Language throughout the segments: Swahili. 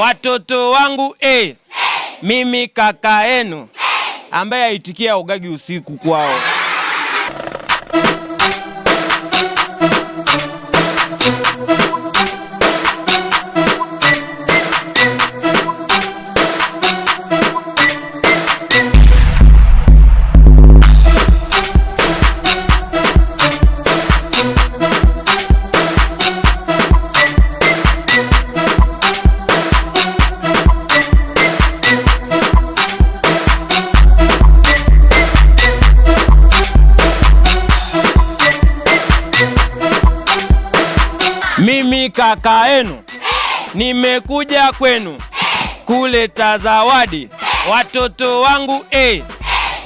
watoto wangu mimi kaka yenu ambaye aitikia ugagi usiku kwao. Mimi kaka yenu nimekuja kwenu kuleta zawadi. Watoto wangu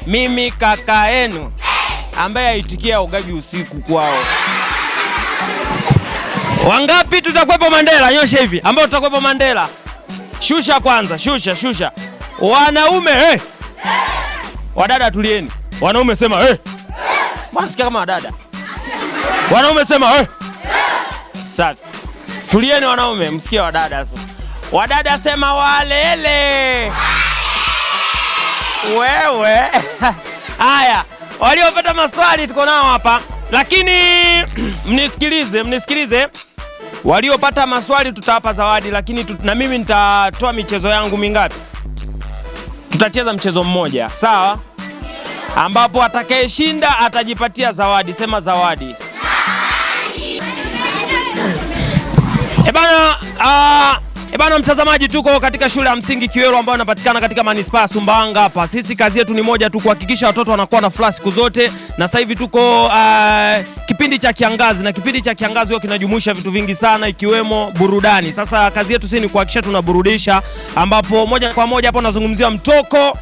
mimi kaka yenu ambaye aitikia ugagi usiku kwao. Wangapi tutakuwepo Mandela? Nyosha hivi ambao tutakuwepo Mandela. Shusha kwanza, shusha. Wanaume Wadada tulieni. Wanaume sema Masikia kama wadada. Wanaume sema Safi. Tulieni wanaume, msikie wadada sasa. Wadada sema walele. Wewe. Haya, waliopata maswali tuko nao hapa. Lakini mnisikilize. Waliopata maswali tutawapa zawadi, lakini na mimi nitatoa michezo yangu mingapi? Tutacheza mchezo mmoja, sawa? Ambapo atakayeshinda atajipatia zawadi. Sema zawadi. Ebana mtazamaji, tuko katika shule ya msingi Kiwelu ambayo inapatikana katika manispaa Sumbawanga hapa. Sisi kazi yetu ni moja tu, kuhakikisha watoto wanakuwa na furaha siku zote. Na sasa hivi tuko kipindi cha kiangazi, na kipindi cha kiangazi huwa kinajumuisha vitu vingi sana ikiwemo burudani. Sasa kazi yetu sisi ni kuhakikisha tunaburudisha, ambapo moja kwa moja hapo nazungumzia mtoko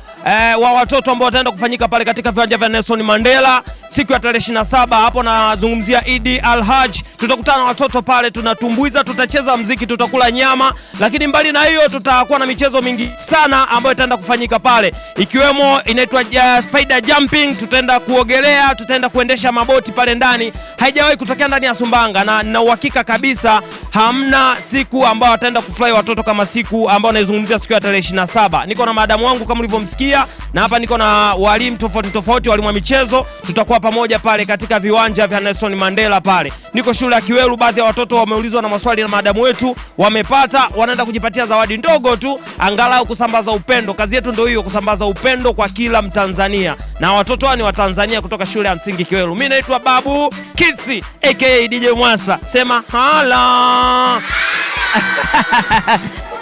wa watoto ambao wataenda kufanyika pale katika viwanja vya Nelson Mandela siku ya tarehe 27. Hapo nazungumzia Eid al-Hajj. Tutakutana na watoto pale, tunatumbuiza, tutacheza muziki, tutakula nyama, lakini mbali na hiyo tutakuwa na michezo mingi sana ambayo itaenda kufanyika pale, ikiwemo inaitwa spider jumping, tutaenda kuogelea, tutaenda kuendesha maboti pale ndani. Haijawahi kutokea ndani ya Sumbawanga, na uhakika kabisa hamna siku ambayo wataenda kufurahi watoto kama siku ambayo naizungumzia siku ya tarehe 27. Niko na madamu wangu kama ulivyomsikia, na hapa niko na walimu tofauti, walimu wa michezo. Tutakuwa pamoja pale katika viwanja vya Nelson Mandela pale. Niko shule ya Kiwelu, baadhi ya watoto wameulizwa na maswali na madamu wetu, wamepata, wanaenda kujipatia zawadi ndogo tu, angalau kusambaza upendo. Kazi yetu ndio hiyo, kusambaza upendo kwa kila Mtanzania, na watoto ni wa Tanzania kutoka shule ya msingi Kiwelu. Mimi naitwa Babu Kids aka DJ Mwasa. Sema hala.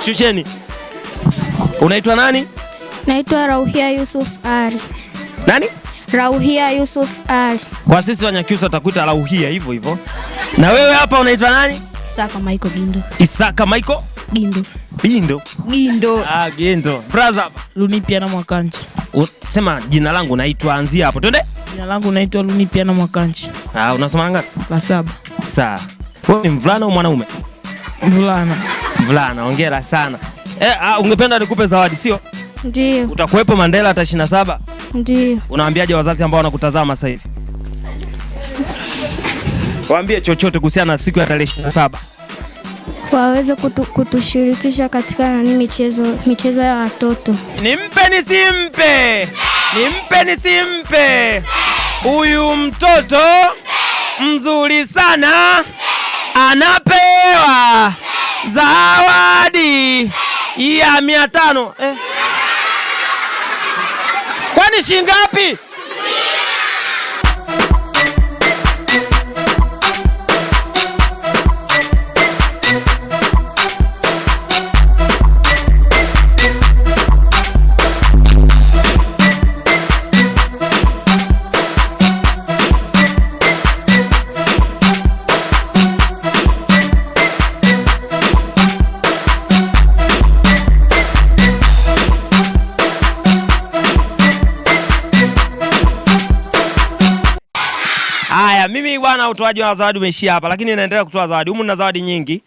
Shusheni. Unaitwa nani? Naitwa Rauhia Yusuf Ali. Nani? Rauhia Yusuf Ali. Kwa sisi Wanyakyusa utakuita Rauhia hivyo. Na wewe hapa unaitwa nani? Isaka Michael Gindo. Isaka Michael Gindo. Gindo. Gindo. Brother. Lunipiana Mwakanchi. Sema jina langu naitwa, anzia hapo. Twende. Jina langu naitwa Lunipiana Mwakanchi. Unasoma ngapi? La 7. Sawa. Wewe ni mvulana au mwanaume? Mvulana. Hongera sana. Ungependa nikupe zawadi, sio? Ndio. Utakuwepo Mandela tarehe 27? Ndio. Unawaambiaje wazazi ambao wanakutazama sasa hivi? Waambie chochote kuhusiana na siku ya tarehe 27. Waweze kutushirikisha katika michezo ya watoto. Nimpe nisimpe. Huyu mtoto mzuri sana anapewa zawadi ya 500. Kwani shilingi ngapi? Haya, mimi bwana utoaji wa zawadi umeishia hapa, lakini naendelea kutoa zawadi. Humu na zawadi nyingi.